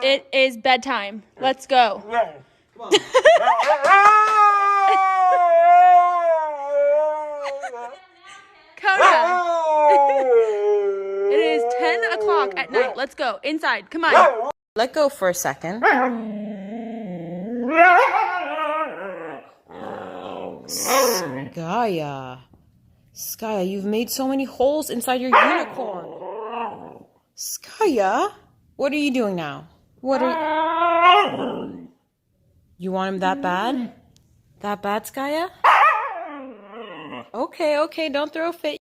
It is bedtime. Let's go. Come on. Kona. It is 10 o'clock at night. Let's go. Inside. Come on. Let go for a second. Skya, you've made so many holes inside your unicorn. Skya, what are you doing now? You want him that bad? That bad, Skya? Okay, don't throw a fit.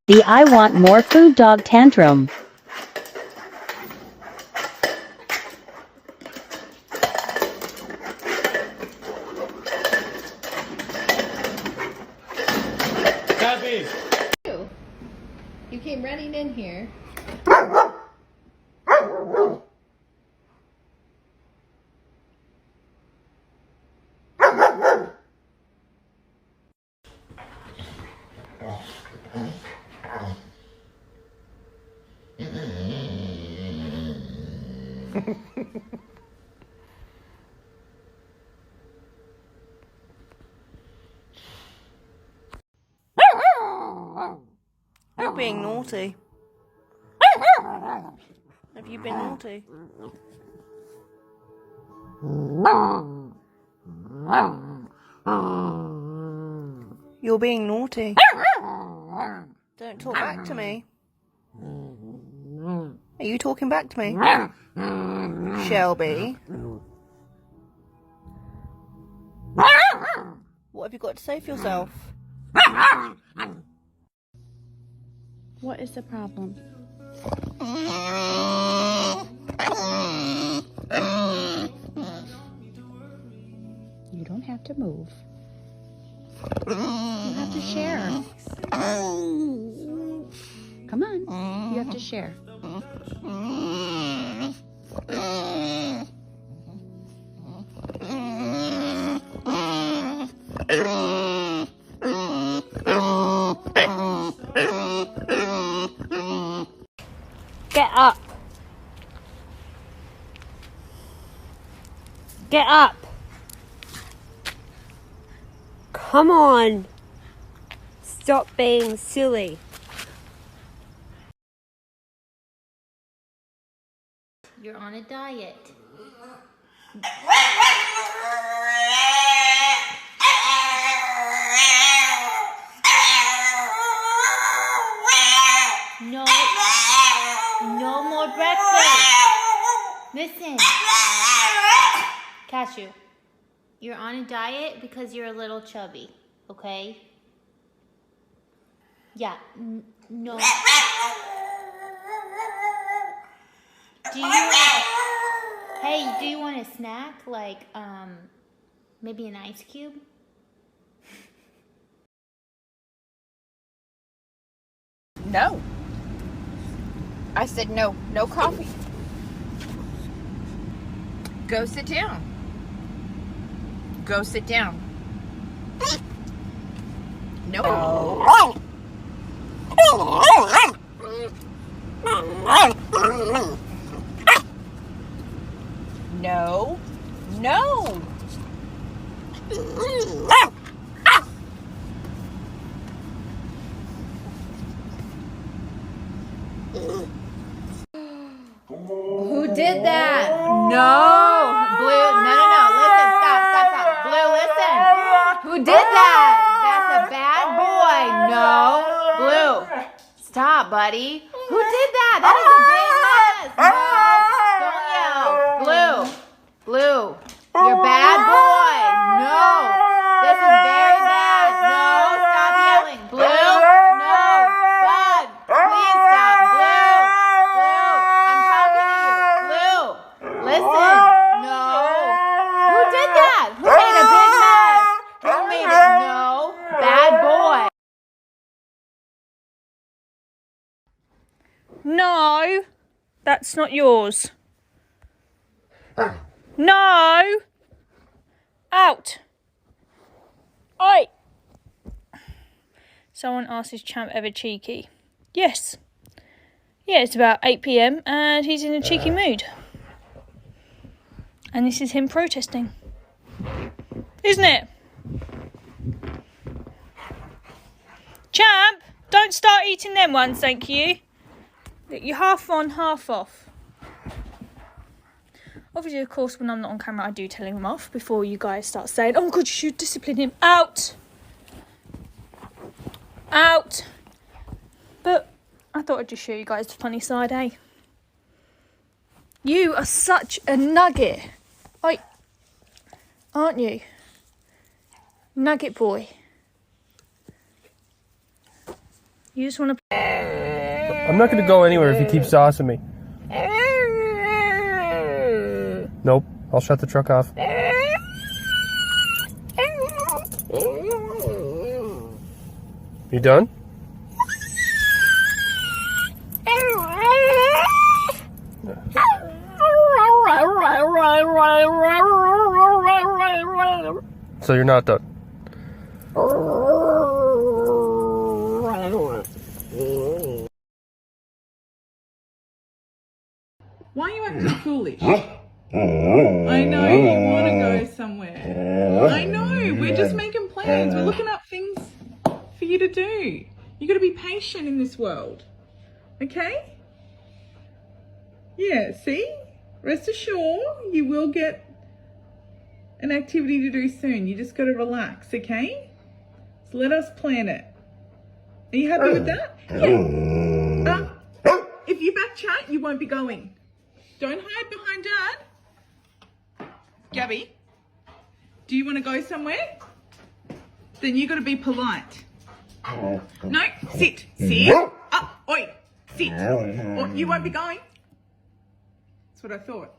The I want more food dog tantrum. You came running in here. You're being naughty. Have you been naughty? You're being naughty. Don't talk back to me. Are you talking back to me? Shelby? What have you got to say for yourself? What is the problem? You don't have to move. You have to share. Come on, you have to share. Get up. Get up. Come on. Stop being silly. You're on a diet. No more breakfast. Listen. Cashew, you're on a diet because you're a little chubby, okay? Yeah, no. Do you want a snack? Like, maybe an ice cube? No. I said no. No coffee. Go sit down. Go sit down. No. No. No. Who did that? No. Blue, no. Listen, stop. Blue, listen. Who did that? That's a bad boy. No. Blue, stop, buddy. Who did that? That is a big mess. No, don't yell. That's not yours. No! Out! Oi! Someone asked, is Champ ever cheeky? Yes. Yeah, it's about 8 p.m. and he's in a cheeky mood. And this is him protesting. Isn't it? Champ, don't start eating them ones, thank you. You're half on, half off. Obviously, of course, when I'm not on camera, I do tell him off before you guys start saying, oh God, you should discipline him. Out! Out! But I thought I'd just show you guys the funny side, eh? You are such a nugget. Oi. Aren't you? Nugget boy. You just want to... I'm not going to go anywhere if he keeps saucing me. Nope. I'll shut the truck off. You done? So you're not done. Why are you acting foolish? I know you want to go somewhere. I know, we're just making plans. We're looking up things for you to do. You got to be patient in this world. Okay? Yeah, see? Rest assured, you will get an activity to do soon. You just got to relax, okay? So let us plan it. Are you happy with that? Yeah. If you back chat, you won't be going. Don't hide behind Dad. Gabby, do you want to go somewhere? Then you got to be polite. No, sit. Sit. Up. Oi. Sit. Or you won't be going. That's what I thought.